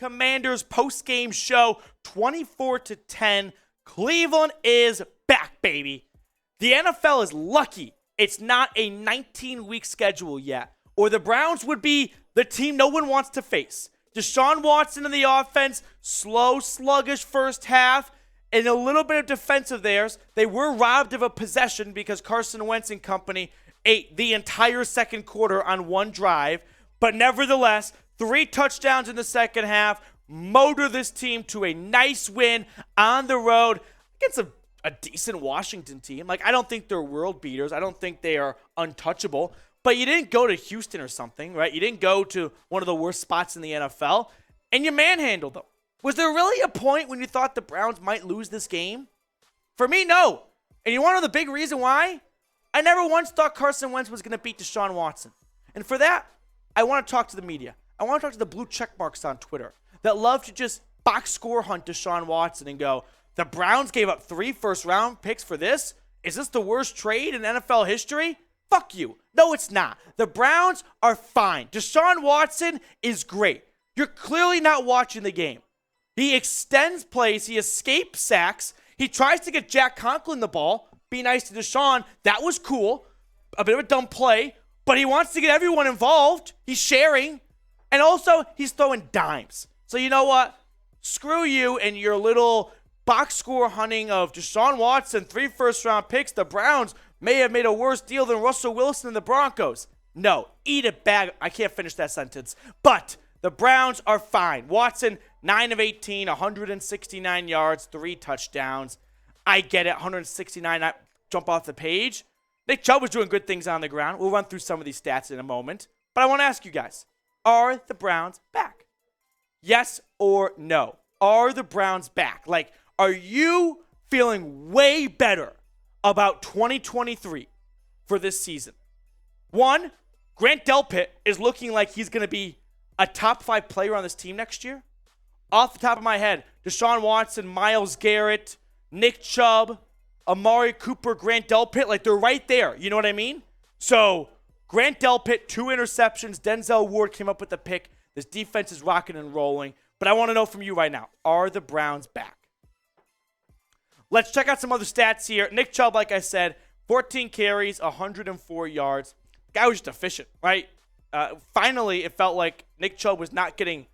Commanders post-game show, 24-10. Cleveland is back, baby. The NFL is lucky it's not a 19-week schedule yet, or the Browns would be the team no one wants to face. Deshaun Watson in the offense, slow, sluggish first half, and a little bit of defense of theirs. They were robbed of a possession because Carson Wentz and company ate the entire second quarter on one drive. But nevertheless, 3 touchdowns in the second half, motor this team to a nice win on the road against a decent Washington team. Like, I don't think they're world beaters. I don't think they are untouchable. But you didn't go to Houston or something, right? You didn't go to one of the worst spots in the NFL, and you manhandled them. Was there really a point when you thought the Browns might lose this game? For me, no. And you want to know the big reason why? I never once thought Carson Wentz was going to beat Deshaun Watson. And for that, I want to talk to the media. I want to talk to the blue check marks on Twitter that love to just box score hunt Deshaun Watson and go, the Browns gave up 3 first-round picks for this? Is this the worst trade in NFL history? Fuck you. No, it's not. The Browns are fine. Deshaun Watson is great. You're clearly not watching the game. He extends plays. He escapes sacks. He tries to get Jack Conklin the ball. Be nice to Deshaun. That was cool. A bit of a dumb play. But he wants to get everyone involved. He's sharing. And also, he's throwing dimes. So you know what? Screw you and your little box score hunting of Deshaun Watson, 3 first-round picks. The Browns may have made a worse deal than Russell Wilson and the Broncos. No, eat it back. I can't finish that sentence. But the Browns are fine. Watson, 9 of 18, 169 yards, 3 touchdowns. I get it, 169, I jump off the page. Nick Chubb was doing good things on the ground. We'll run through some of these stats in a moment. But I want to ask you guys, are the Browns back? Yes or no? Are the Browns back? Like, are you feeling way better about 2023 for this season? 1, Grant Delpit is looking like he's going to be a top 5 player on this team next year. Off the top of my head, Deshaun Watson, Myles Garrett, Nick Chubb, Amari Cooper, Grant Delpit, like they're right there. You know what I mean? So Grant Delpit, 2 interceptions. Denzel Ward came up with the pick. This defense is rocking and rolling. But I want to know from you right now, are the Browns back? Let's check out some other stats here. Nick Chubb, like I said, 14 carries, 104 yards. The guy was just efficient, right? Finally, it felt like Nick Chubb was not getting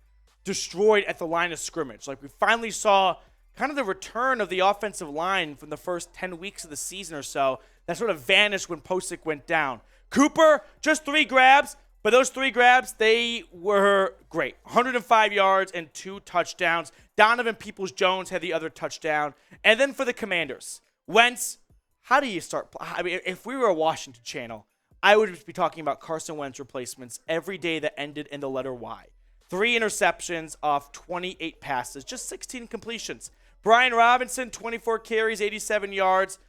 destroyed at the line of scrimmage. Like, we finally saw kind of the return of the offensive line from the first 10 weeks of the season or so that sort of vanished when Posick went down. Cooper, just 3 grabs, but those 3 grabs, they were great. 105 yards and 2 touchdowns. Donovan Peoples-Jones had the other touchdown. And then for the Commanders, Wentz, how do you start? I mean, if we were a Washington channel, I would just be talking about Carson Wentz replacements every day that ended in the letter Y. 3 interceptions off 28 passes, just 16 completions. Brian Robinson, 24 carries, 87 yards.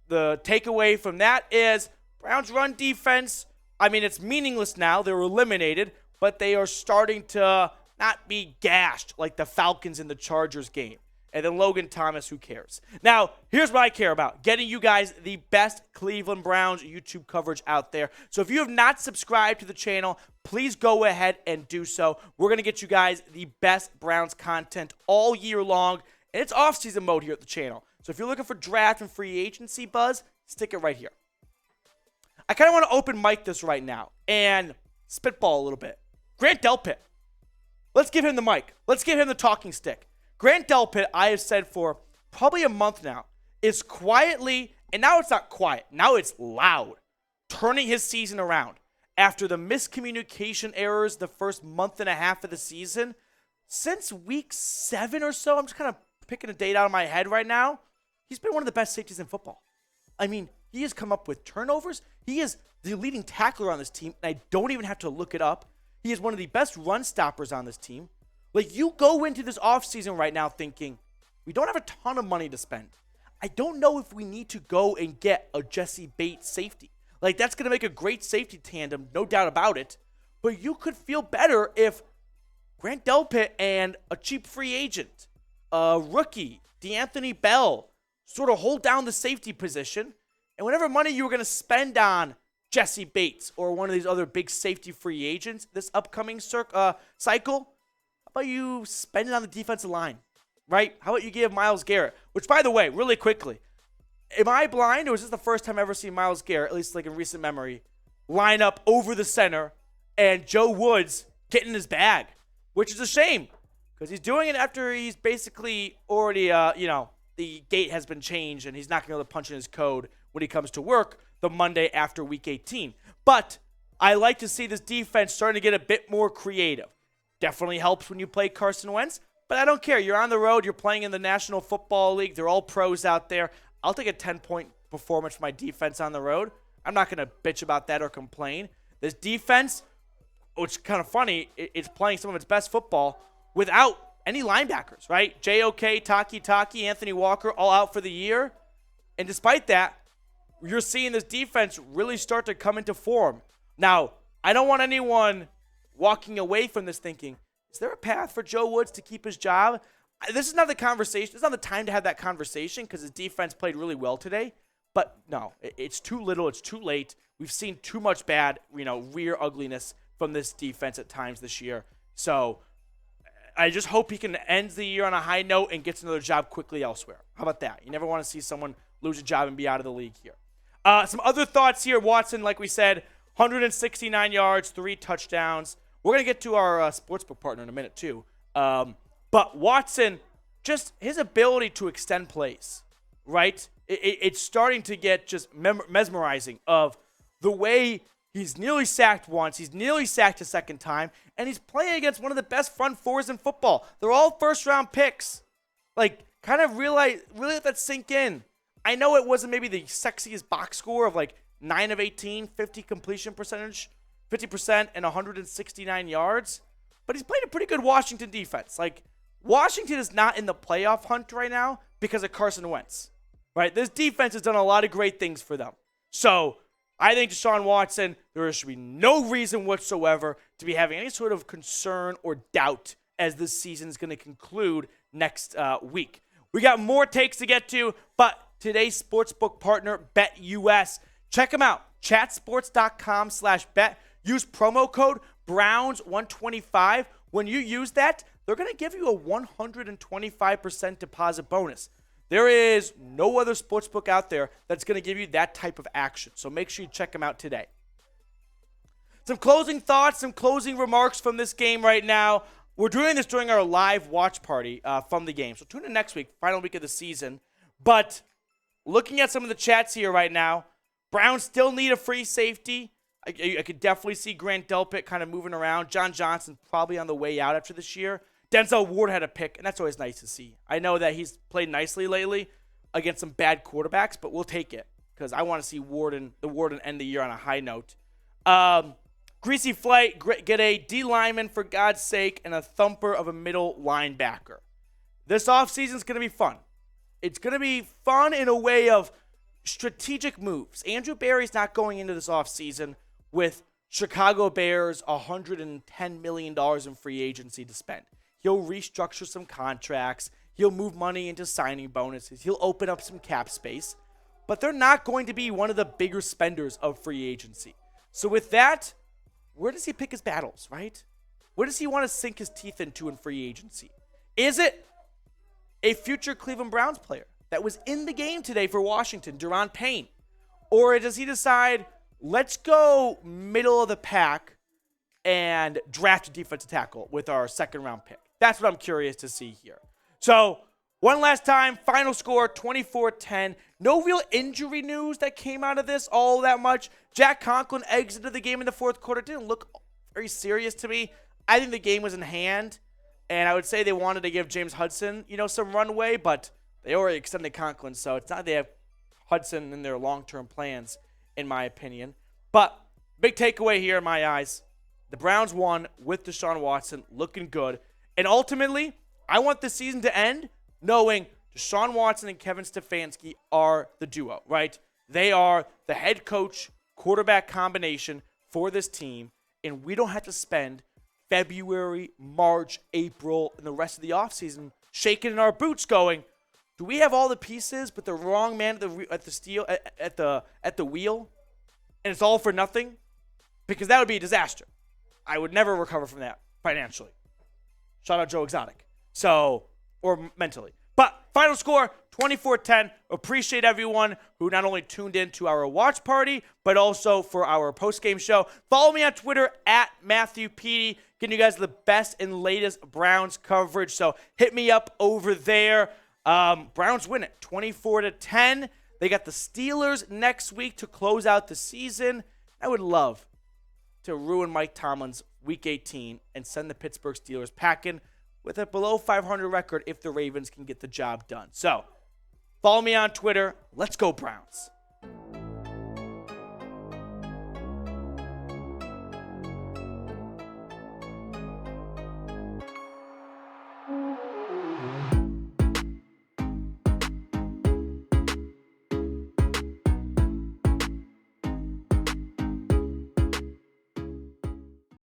The takeaway from that is Browns run defense, I mean, it's meaningless now. They're eliminated, but they are starting to not be gashed like the Falcons in the Chargers game. And then Logan Thomas, who cares? Now, here's what I care about. Getting you guys the best Cleveland Browns YouTube coverage out there. So if you have not subscribed to the channel, please go ahead and do so. We're going to get you guys the best Browns content all year long. And it's off-season mode here at the channel. So if you're looking for draft and free agency buzz, stick it right here. I kind of want to open mic this right now and spitball a little bit. Grant Delpit. Let's give him the mic. Let's give him the talking stick. Grant Delpit, I have said for probably a month now, is quietly, and now it's not quiet, now it's loud, turning his season around. After the miscommunication errors the first month and a half of the season, since week 7 or so, I'm just kind of picking a date out of my head right now, he's been one of the best safeties in football. I mean, he has come up with turnovers. He is the leading tackler on this team, and I don't even have to look it up. He is one of the best run stoppers on this team. Like, you go into this offseason right now thinking, we don't have a ton of money to spend. I don't know if we need to go and get a Jesse Bates safety. Like, that's going to make a great safety tandem, no doubt about it. But you could feel better if Grant Delpit and a cheap free agent, a rookie, DeAnthony Bell, sort of hold down the safety position. And whatever money you were going to spend on Jesse Bates or one of these other big safety free agents this upcoming cycle, about you spend it on the defensive line, right? How about you give Myles Garrett, which, by the way, really quickly, am I blind, or is this the first time I've ever seen Myles Garrett, at least like in recent memory, line up over the center and Joe Woods get in his bag, which is a shame because he's doing it after he's basically already, the gate has been changed and he's not going to be able to punch in his code when he comes to work the Monday after Week 18. But I like to see this defense starting to get a bit more creative. Definitely helps when you play Carson Wentz, but I don't care. You're on the road. You're playing in the National Football League. They're all pros out there. I'll take a 10-point performance for my defense on the road. I'm not going to bitch about that or complain. This defense, which is kind of funny, it's playing some of its best football without any linebackers, right? J.O.K., Taki, Anthony Walker, all out for the year. And despite that, you're seeing this defense really start to come into form. Now, I don't want anyone walking away from this thinking, is there a path for Joe Woods to keep his job? This is not the conversation. It's not the time to have that conversation because his defense played really well today. But no, it's too little. It's too late. We've seen too much bad, rear ugliness from this defense at times this year. So I just hope he can end the year on a high note and gets another job quickly elsewhere. How about that? You never want to see someone lose a job and be out of the league here. Some other thoughts here. Watson, like we said, 169 yards, 3 touchdowns. We're going to get to our sportsbook partner in a minute too. But Watson, just his ability to extend plays, right? It's starting to get just mesmerizing of the way he's nearly sacked once, he's nearly sacked a second time, and he's playing against one of the best front fours in football. They're all first-round picks. Like, kind of really let that sink in. I know it wasn't maybe the sexiest box score of like 9 of 18, 50 completion percentage, 50% and 169 yards, but he's playing a pretty good Washington defense. Like, Washington is not in the playoff hunt right now because of Carson Wentz. Right, this defense has done a lot of great things for them. So I think Deshaun Watson, there should be no reason whatsoever to be having any sort of concern or doubt as this season is going to conclude next week. We got more takes to get to, but today's sportsbook partner, BetUS. Check them out, chatsports.com/bet. Use promo code Browns125. When you use that, they're going to give you a 125% deposit bonus. There is no other sportsbook out there that's going to give you that type of action. So make sure you check them out today. Some closing thoughts, some closing remarks from this game right now. We're doing this during our live watch party from the game. So tune in next week, final week of the season. But looking at some of the chats here right now, Browns still need a free safety. I could definitely see Grant Delpit kind of moving around. John Johnson probably on the way out after this year. Denzel Ward had a pick, and that's always nice to see. I know that he's played nicely lately against some bad quarterbacks, but we'll take it because I want to see Warden end the year on a high note. Greasy Flight, get a D lineman for God's sake and a thumper of a middle linebacker. This offseason is going to be fun. It's going to be fun in a way of strategic moves. Andrew Berry's not going into this offseason with Chicago Bears $110 million in free agency to spend. He'll restructure some contracts. He'll move money into signing bonuses. He'll open up some cap space. But they're not going to be one of the bigger spenders of free agency. So with that, where does he pick his battles, right? Where does he want to sink his teeth into in free agency? Is it a future Cleveland Browns player that was in the game today for Washington, Deron Payne? Or does he decide, let's go middle of the pack and draft a defensive tackle with our second-round pick? That's what I'm curious to see here. So, one last time, final score, 24-10. No real injury news that came out of this all that much. Jack Conklin exited the game in the fourth quarter. Didn't look very serious to me. I think the game was in hand, and I would say they wanted to give James Hudson, some runway, but they already extended Conklin, so it's not they have Hudson in their long-term plans, in my opinion. But big takeaway here in my eyes, the Browns won with Deshaun Watson, looking good. And ultimately, I want the season to end knowing Deshaun Watson and Kevin Stefanski are the duo, right? They are the head coach, quarterback combination for this team, and we don't have to spend February, March, April, and the rest of the offseason shaking in our boots going, do we have all the pieces but the wrong man at the wheel, and it's all for nothing? Because that would be a disaster. I would never recover from that financially. Shout out Joe Exotic. So, or mentally. But final score, 24-10. Appreciate everyone who not only tuned in to our watch party, but also for our post-game show. Follow me on Twitter at Matthew Petey, getting you guys the best and latest Browns coverage. So hit me up over there. Browns win it 24-10. They got the Steelers next week to close out the season. I would love to ruin Mike Tomlin's Week 18 and send the Pittsburgh Steelers packing with a below 500 record if the Ravens can get the job done. So, follow me on Twitter. Let's go, Browns.